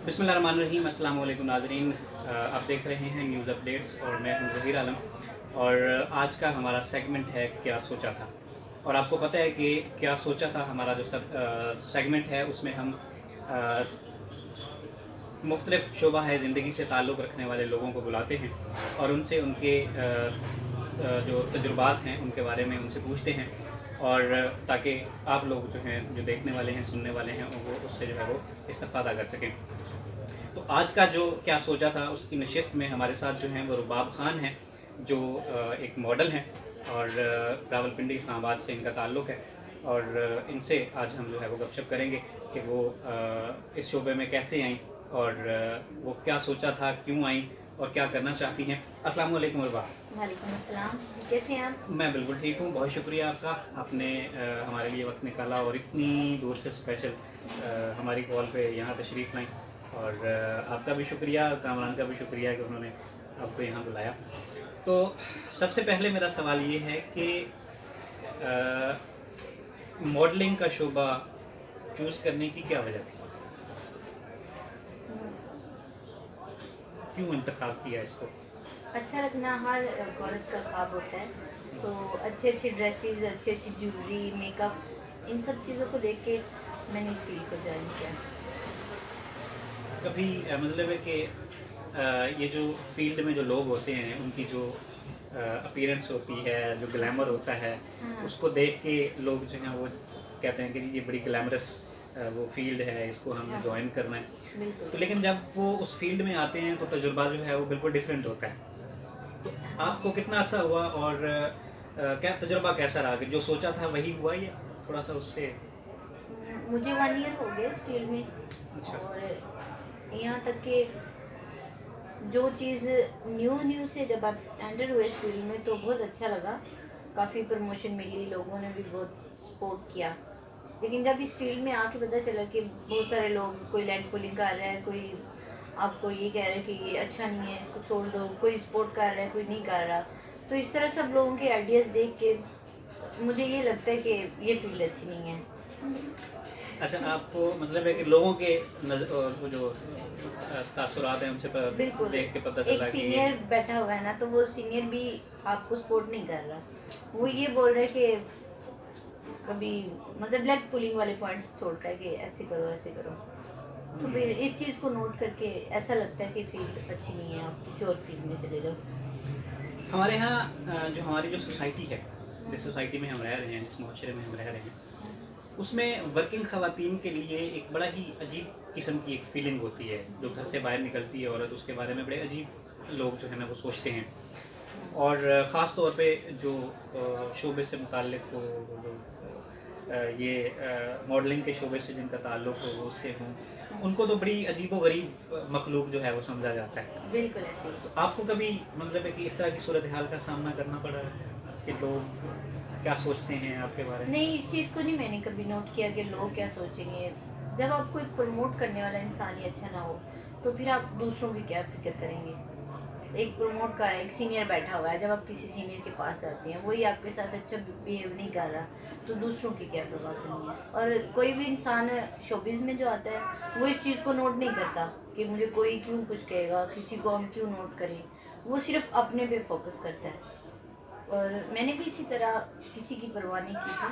बिस्मिल्लाहिर्रहमानिर्रहीम। अस्सलाम वालेकुम नाज़रीन, आप देख रहे हैं न्यूज़ अपडेट्स और मैं हूं ज़हीर आलम। और आज का हमारा सेगमेंट है क्या सोचा था। और आपको पता है कि क्या सोचा था हमारा जो सेगमेंट है उसमें हम मुख्तलिफ़ शोबा है ज़िंदगी से ताल्लुक़ रखने वाले लोगों को बुलाते हैं और उनसे उनके जो तजुर्बात हैं उनके बारे में उनसे पूछते हैं, और ताकि आप लोग जो हैं, जो देखने वाले हैं, सुनने वाले हैं, वो उससे जो है वो इस्तेफ़ादा कर सकें। तो आज का जो क्या सोचा था उसकी नशिस्त में हमारे साथ जो हैं वो रुबाब ख़ान हैं, जो एक मॉडल हैं और रावलपिंडी इस्लामाबाद से इनका ताल्लुक़ है। और इनसे आज हम जो है वो गपशप करेंगे कि वो इस शोबे में कैसे आईं और वो क्या सोचा था, क्यों आईं और क्या करना चाहती हैं। अस्सलाम वालेकुम रुबाब। वालेकुम अस्सलाम। कैसे हैं आप? मैं बिल्कुल ठीक हूँ, बहुत शुक्रिया आपका, आपने हमारे लिए वक्त निकाला और इतनी दूर से स्पेशल हमारी कॉल पे यहाँ तशरीफ़ लाई। और आपका भी शुक्रिया, कामरान का भी शुक्रिया कि उन्होंने आपको यहाँ बुलाया। तो सबसे पहले मेरा सवाल ये है कि मॉडलिंग का शोबा चूज़ करने की क्या वजह थी, क्यों इंतखाब किया इसको? अच्छा लगना हर औरत का ख्वाब होता है। तो अच्छे अच्छे ड्रेसेस, अच्छी अच्छी ज्वेलरी, मेकअप, इन सब चीज़ों को देख के मैंने इस फील्ड को ज्वाइन किया। कभी मतलब है कि ये जो फील्ड में जो लोग होते हैं उनकी जो अपीयरेंस होती है, जो ग्लैमर होता है, हाँ, उसको देख के लोग जो हैं वो कहते हैं कि ये बड़ी ग्लैमरस वो फील्ड है, इसको हमें हाँ, ज्वाइन करना है। बिल्कुल। तो लेकिन जब वो उस फील्ड में आते हैं तो तजुर्बा जो है वो बिल्कुल डिफरेंट होता है। तो आपको कितना अच्छा हुआ और क्या तजुर्बा कैसा रहा कि जो सोचा था वही हुआ या थोड़ा सा उससे? मुझे 1 ईयर हो गया इस फील्ड में। अच्छा। और यहाँ तक कि जो चीज़ न्यू से जब आप एंटर हुए इस फील्ड में तो बहुत अच्छा लगा। काफ़ी प्रमोशन मिली, लोगों ने भी बहुत सपोर्ट किया। लेकिन जब इस फील्ड में आके पता चला कि बहुत सारे लोग, कोई लेग पुलिंग कर रहा है, कोई आपको ये कह रहा है कि ये अच्छा नहीं है, इसको छोड़ दो, कोई सपोर्ट कर रहा है, कोई नहीं कर रहा। तो इस तरह सब लोगों के आइडियाज़ देख के मुझे ये लगता है कि ये फील्ड अच्छी नहीं है। अच्छा, आपको मतलब है कि लोगों के वो जो तासुरात हैं उनसे बिल्कुल। देख के पता एक चला कि ये सीनियर बैठा हुआ है ना, तो वो सीनियर भी आपको सपोर्ट नहीं कर रहा। वो ये बोल रहा है कि कभी मतलब लेग पुलिंग वाले पॉइंट्स छोड़ता है कि ऐसे करो ऐसे करो। तो फिर इस चीज़ को नोट करके ऐसा लगता है कि फील्ड अच्छी नहीं है, आप किसी और फील्ड में चले जाओ। हमारे यहाँ जो हमारी जो सोसाइटी है, जिस सोसाइटी में हम रह रहे हैं, जिस मुआशरे में हम रह रहे हैं, उसमें वर्किंग ख़वातीन के लिए एक बड़ा ही अजीब किस्म की एक फीलिंग होती है। जो घर से बाहर निकलती है औरत, उसके बारे में बड़े अजीब लोग जो है ना वो सोचते हैं। और ख़ास तौर पे जो शोबे से मुताल्लिक़ हो, जो ये मॉडलिंग के शोबे से जिनका ताल्लुक़ हो, वो उससे हों, उनको तो बड़ी अजीब व गरीब मखलूक जो है वो समझा जाता है। बिल्कुल ऐसे ही। तो आपको कभी मतलब है कि इस तरह की सूरत हाल का सामना करना पड़ा कि लोग क्या सोचते हैं आपके बारे में? नहीं, इस चीज़ को नहीं मैंने कभी नोट किया कि लोग क्या सोचेंगे। जब आपको एक प्रमोट करने वाला इंसान ही अच्छा ना हो तो फिर आप दूसरों की क्या फिक्र करेंगे। एक प्रमोट कर रहा है, एक सीनियर बैठा हुआ है, जब आप किसी सीनियर के पास जाते हैं वही आपके साथ अच्छा बिहेव नहीं कर रहा, तो दूसरों की क्या परवाह करनी है। और कोई भी इंसान शोबिज़ में जो आता है वो इस चीज़ को नोट नहीं करता कि मुझे कोई क्यों कुछ कहेगा, किसी को हम क्यों नोट करें। वो सिर्फ अपने पे फोकस करता है। और मैंने भी इसी तरह किसी की परवाह नहीं की थी।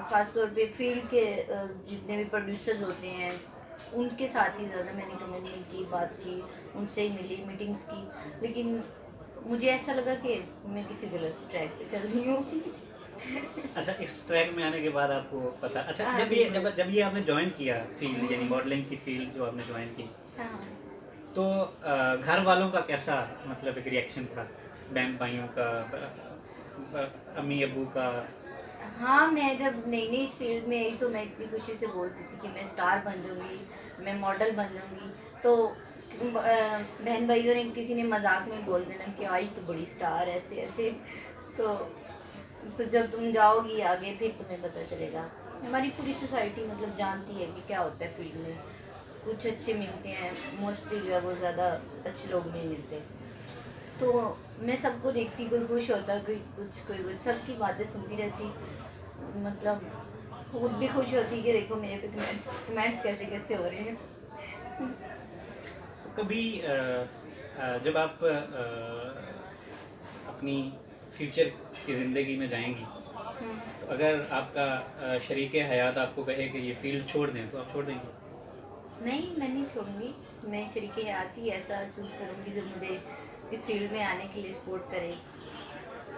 ख़ासतौर पे फील्ड के जितने भी प्रोड्यूसर्स होते हैं उनके साथ ही ज़्यादा मैंने कमिटमेंट की, बात की, उनसे ही मिली, मीटिंग्स की। लेकिन मुझे ऐसा लगा कि मैं किसी गलत ट्रैक पे चल रही हूँ। अच्छा, इस ट्रैक में आने के बाद आपको पता, अच्छा हाँ जब ये बिल्कुल। जब जब ये आपने ज्वाइन किया फील्ड, यानी मॉडलिंग की फील्ड जो आपने ज्वाइन की, हाँ तो घर वालों का कैसा मतलब एक रिएक्शन था? बहन भाइयों का, अम्मी अबू का? हाँ, मैं जब नई नई इस फील्ड में आई तो मैं इतनी खुशी से बोलती थी कि मैं स्टार बन जाऊँगी, मैं मॉडल बन जाऊँगी। तो बहन भाइयों ने, किसी ने मजाक में बोल देना कि आई तो बड़ी स्टार, ऐसे ऐसे। तो जब तुम जाओगी आगे फिर तुम्हें पता चलेगा। हमारी पूरी सोसाइटी मतलब जानती है कि क्या होता है फील्ड में। कुछ अच्छे मिलते हैं, मोस्टली जो है वो ज़्यादा अच्छे लोग नहीं मिलते। तो मैं सबको देखती, कोई खुश होता, कोई कुछ, सबकी बातें सुनती रहती। मतलब खुद भी खुश होती कि देखो मेरे पे कमेंट्स कमेंट्स कैसे कैसे हो रहे हैं। तो कभी जब आप अपनी फ्यूचर की ज़िंदगी में जाएंगी, तो अगर आपका शरीक हयात आपको कहे कि ये फील्ड छोड़ दें, तो आप छोड़ देंगे? नहीं, मैं नहीं छोड़ूंगी। मैं शरीक हयात ही ऐसा चूज़ करूंगी जो मुझे इस फील्ड में आने के लिए सपोर्ट करे।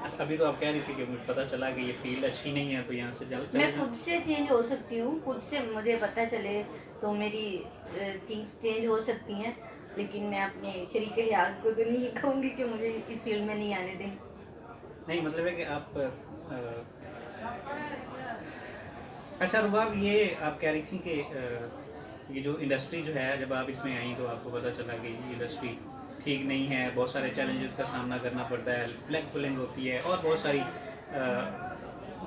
अच्छा, अभी तो आप कह रही थी कि मुझे पता चला कि ये फील्ड अच्छी नहीं है, तो यहाँ से चले मैं जाएं। खुद से चेंज हो सकती हूँ, खुद से मुझे पता चले तो मेरी थिंग्स चेंज हो सकती हैं, लेकिन मैं अपने शरीक हयात को तो नहीं कहूँगी कि मुझे इस फील्ड में नहीं आने दें। नहीं, मतलब है कि आप अच्छा रुबाब, ये आप कह रही थी कि ये जो इंडस्ट्री जो है, जब आप इसमें आई तो आपको पता चला कि ये इंडस्ट्री ठीक नहीं है, बहुत सारे चैलेंजेस का सामना करना पड़ता है, ब्लैक पुलिंग होती है और बहुत सारी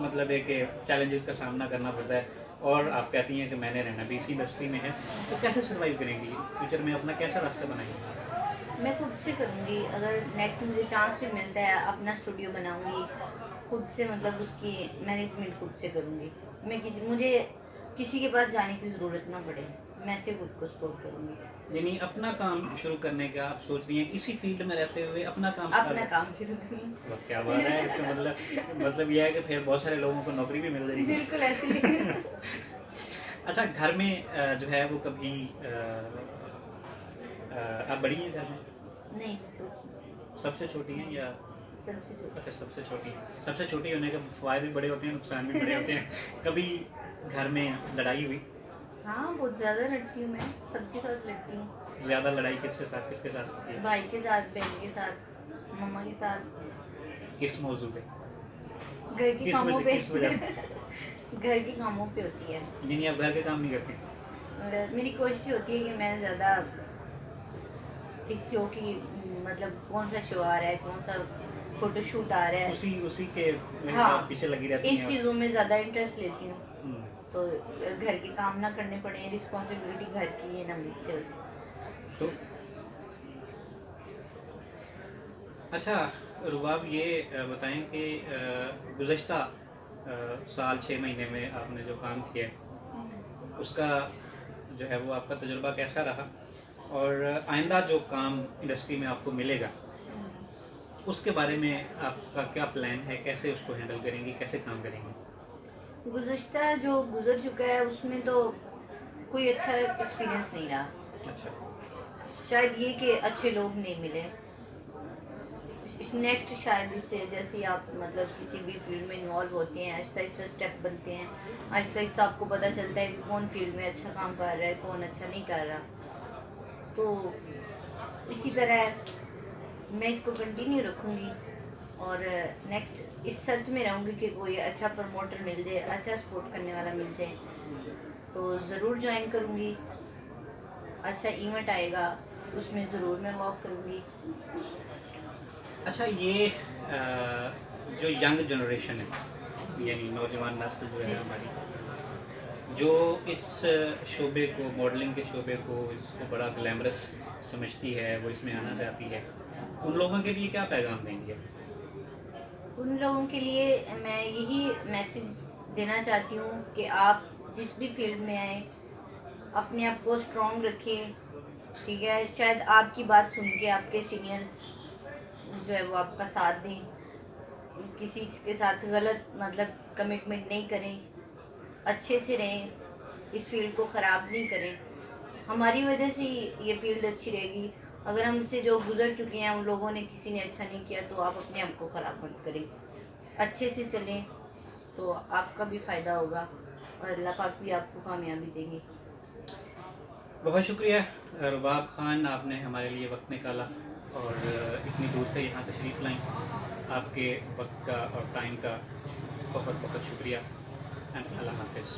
मतलब है कि चैलेंजेस का सामना करना पड़ता है, और आप कहती हैं कि मैंने रहना भी इसी इंडस्ट्री में है, तो कैसे सर्वाइव करेंगी फ्यूचर में, अपना कैसा रास्ता बनाएंगी? मैं खुद से करूँगी। अगर नेक्स्ट मुझे चांस भी मिलता है, अपना स्टूडियो बनाऊँगी खुद से, मतलब उसकी मैनेजमेंट खुद से करूँगी। मुझे किसी के पास जाने की ज़रूरत ना पड़े, मैं से खुद को सपोर्ट करूँगी। यानी अपना काम शुरू करने का आप सोच रही हैं, इसी फील्ड में रहते हुए अपना काम अपना काम शुरू करूँगी। वाह, क्या बात है! इसका मतलब यह है कि फिर बहुत सारे लोगों को नौकरी भी मिल जाएगी। बिल्कुल ऐसे ही। अच्छा, घर में जो है वो कभी आप बड़ी हैं घर में? नहीं, छोटी, सबसे छोटी हैं या? सबसे छोटी। अच्छा, सबसे छोटी हैं। सबसे छोटी होने के फ़ायदे भी बड़े होते हैं, नुकसान भी बड़े होते हैं। कभी घर में लड़ाई हुई? हाँ, बहुत ज़्यादा लड़ती हूँ मैं, सबके साथ लड़ती हूँ। ज़्यादा लड़ाई किसके साथ होती है? भाई के साथ, बहन के साथ, मम्मा के साथ। किस मौजू पे? घर के कामों पे। किस वजह से? घर के कामों पे होती है। यानी आप घर के काम नहीं करती? और मेरी कोशिश होती है कि मैं ज़्यादा इस शो की, मतलब कौन सा शो आ रहा है, कौन सा फोटोशूट आ रहा है, उसी के हाँ, पीछे लगी रहती इस हैं? चीज़ों में ज़्यादा इंटरेस्ट लेती हूँ। हम्म। तो घर के काम ना करने पड़े, रिस्पॉन्सिबिलिटी घर की है ना मुझसे। तो अच्छा रुबाब, ये बताएं कि गुज़श्ता साल 6 महीने में आपने जो काम किया उसका जो है वो आपका तजुर्बा कैसा रहा, और आइंदा जो काम इंडस्ट्री में आपको मिलेगा उसके बारे में आपका क्या प्लान है, कैसे उसको हैंडल करेंगी, कैसे काम करेंगी? गुज़श्ता जो गुज़र चुका है उसमें तो कोई अच्छा एक्सपीरियंस नहीं रहा। अच्छा, शायद ये कि अच्छे लोग नहीं मिले। नेक्स्ट शायद इससे, जैसे आप मतलब किसी भी फील्ड में इन्वॉल्व होते हैं, आहिस्ता आहिस्ता स्टेप बनते हैं, आहिस्ता आहिस्ता आपको पता चलता है कि कौन फील्ड में अच्छा काम कर रहा है, कौन अच्छा नहीं कर रहा। तो इसी तरह मैं इसको कंटिन्यू रखूँगी और नेक्स्ट इस सर्च में रहूँगी कि कोई अच्छा प्रमोटर मिल जाए, अच्छा सपोर्ट करने वाला मिल जाए तो ज़रूर ज्वाइन करूँगी। अच्छा इवेंट आएगा उसमें ज़रूर मैं वॉक करूँगी। अच्छा, ये जो यंग जनरेशन है, यानी नौजवान नस्ल जो है हमारी, जो इस शोबे को, मॉडलिंग के शोबे को, इसको बड़ा ग्लैमरस समझती है, वो इसमें आना चाहती है, उन लोगों के लिए क्या पैगाम देंगे? उन लोगों के लिए मैं यही मैसेज देना चाहती हूँ कि आप जिस भी फील्ड में आए अपने आप को स्ट्रॉन्ग रखें, ठीक है। शायद आपकी बात सुन के आपके सीनियर्स जो है वो आपका साथ दें, किसी के साथ गलत मतलब कमिटमेंट नहीं करें, अच्छे से रहें, इस फील्ड को ख़राब नहीं करें। हमारी वजह से ये फील्ड अच्छी रहेगी। अगर हमसे जो गुजर चुके हैं उन लोगों ने, किसी ने अच्छा नहीं किया तो आप अपने आप को ख़राब मत करें, अच्छे से चलें तो आपका भी फ़ायदा होगा और अल्लाह पाक भी आपको कामयाबी देंगे। बहुत शुक्रिया रुबाब खान, आपने हमारे लिए वक्त निकाला और इतनी दूर से यहाँ तशरीफ़ लाई। आपके वक्त का और टाइम का बहुत बहुत शुक्रिया। अल्लाह हाफ़िज़।